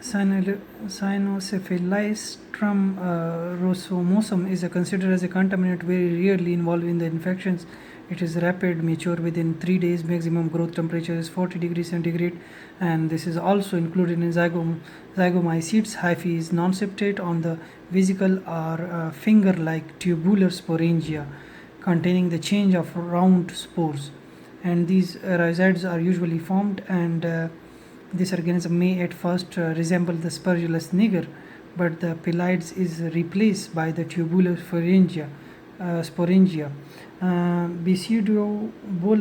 Cyanocephalystrum rosomosum is considered as a contaminant very rarely involved in the infections. It is rapid, mature within 3 days. Maximum growth temperature is 40 degrees centigrade, and this is also included in zygomycetes. Hyphae is non-septate on the vesicle or finger-like tubular sporangia, containing the change of round spores, and these rhizides are usually formed, and this organism may at first resemble the Spirulus niger, but the pelides is replaced by the tubular sporangia. Basidio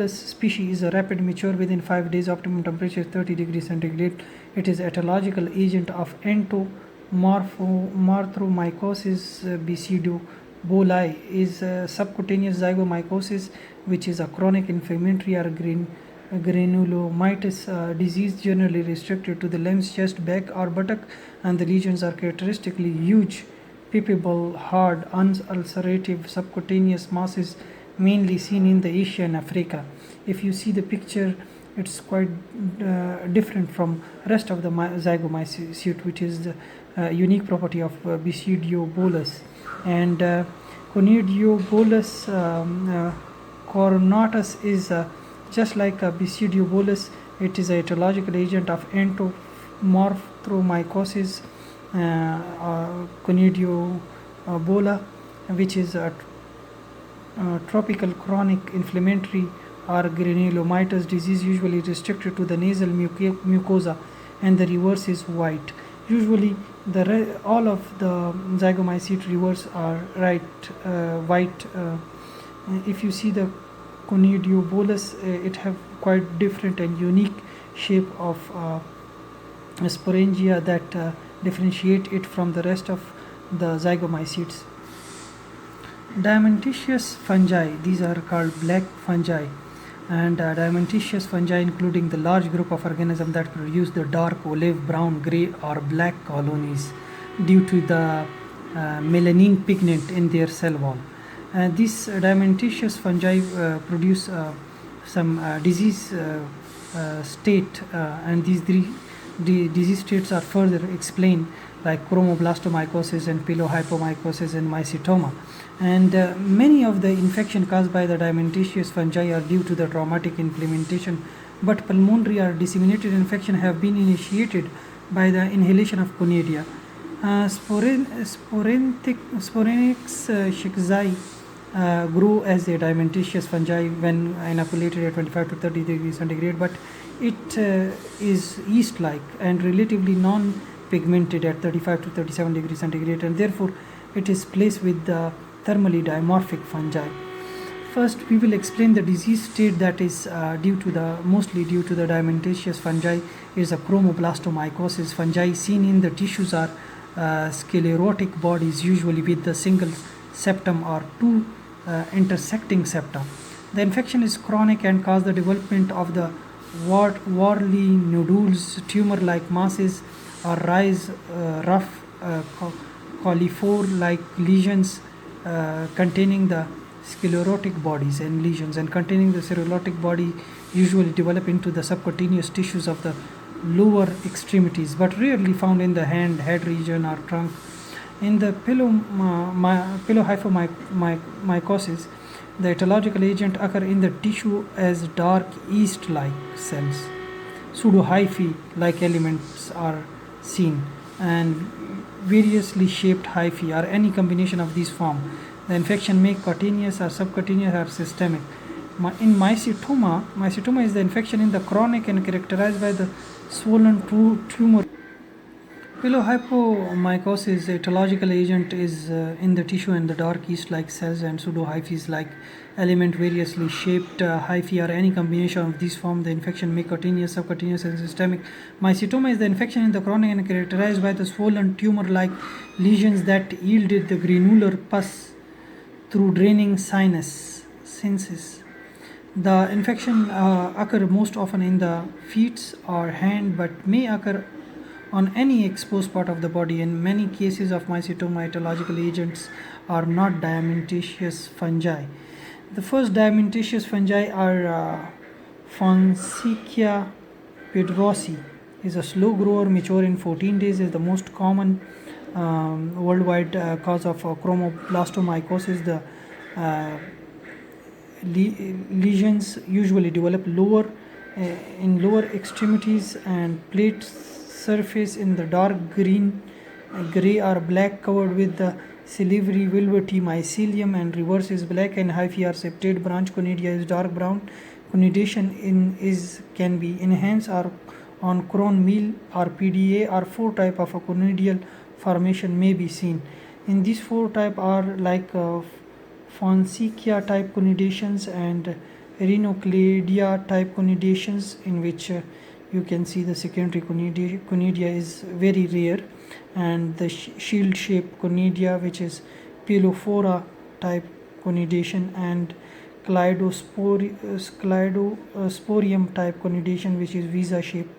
species is a rapid mature within 5 days. Optimum temperature 30 degrees centigrade. It is etological agent of entomorphomycosis. Basidio boli is subcutaneous zygomycosis, which is a chronic inflammatory or granulomatous disease generally restricted to the limbs, chest, back, or buttock, and the lesions are characteristically huge, palpable, hard, unulcerative subcutaneous masses mainly seen in the Asia and Africa. If you see the picture, it's quite different from rest of the zygomycete, which is the unique property of Basidio and Conidiobolus coronatus is just like Basidio. It is a etological agent of entomorphomycosis. Conidiobola, which is a tropical chronic inflammatory or granulomatous disease usually restricted to the nasal mucosa, and the reverse is white. Usually all of the zygomycete reverse are white. If you see the Conidiobolus, it have quite different and unique shape of sporangia that differentiate it from the rest of the zygomycetes. Diamanticious fungi, these are called black fungi, and diamanticious fungi including the large group of organisms that produce the dark olive, brown, grey or black colonies due to the melanin pigment in their cell wall. These diamanticious fungi produce some disease state, and these three disease states are further explained, like chromoblastomycosis and pilohypomycosis and mycetoma. And many of the infection caused by the diamanticious fungi are due to the traumatic inflammation, but pulmonary or disseminated infection have been initiated by the inhalation of Conidia. Sporonyx schizai grow as a diamanticious fungi when inoculated at 25 to 30 degrees centigrade, but it is yeast-like and relatively non-pigmented at 35 to 37 degrees centigrade, and therefore it is placed with the thermally dimorphic fungi. First, we will explain the disease state that is mostly due to the diamanticious fungi is a chromoblastomycosis. Fungi seen in the tissues are sclerotic bodies, usually with the single septum or two intersecting septa. The infection is chronic and causes the development of the whorly nodules, tumor-like masses, or rise rough cauliflower-like lesions containing the sclerotic bodies and lesions, and containing the sclerotic body usually develop into the subcutaneous tissues of the lower extremities, but rarely found in the hand, head region or trunk. In the pilohypomycosis, the etological agent occur in the tissue as dark yeast-like cells. Pseudohyphae-like elements are seen, and variously shaped hyphae or any combination of these form. The infection may cutaneous or subcutaneous or systemic. In mycetoma is the infection in the chronic and characterized by the swollen tumor. Pilohypomycosis etological agent is in the tissue and the dark yeast-like cells, and pseudohyphae-like element variously shaped hyphae or any combination of these form. The infection may cutaneous, subcutaneous and systemic. Mycetoma is the infection in the chronic and characterized by the swollen tumor-like lesions that yielded the granular pus through draining sinuses. The infection occur most often in the feet or hand, but may occur on any exposed part of the body. In many cases of mycetoma, etological agents are not diamanticious fungi. The first diamanticious fungi are Fonseca pedrosi. is a slow grower, mature in 14 days, is the most common worldwide cause of chromoblastomycosis. The uh, lesions usually develop in lower extremities and plate surface in the dark green, gray or black, covered with the silvery velvety mycelium, and reverse is black and hyphae are septate. Branch conidia is dark brown. Conidation can be enhanced or on crown meal or PDA, or four type of a conidial formation may be seen. In these four type are like Fonseca type conidations and Rhinocladia type conidations, in which you can see the secondary conidia is very rare, and the shield shaped conidia, which is Pilophora type conidation, and Clydosporium type conidation, which is visa shaped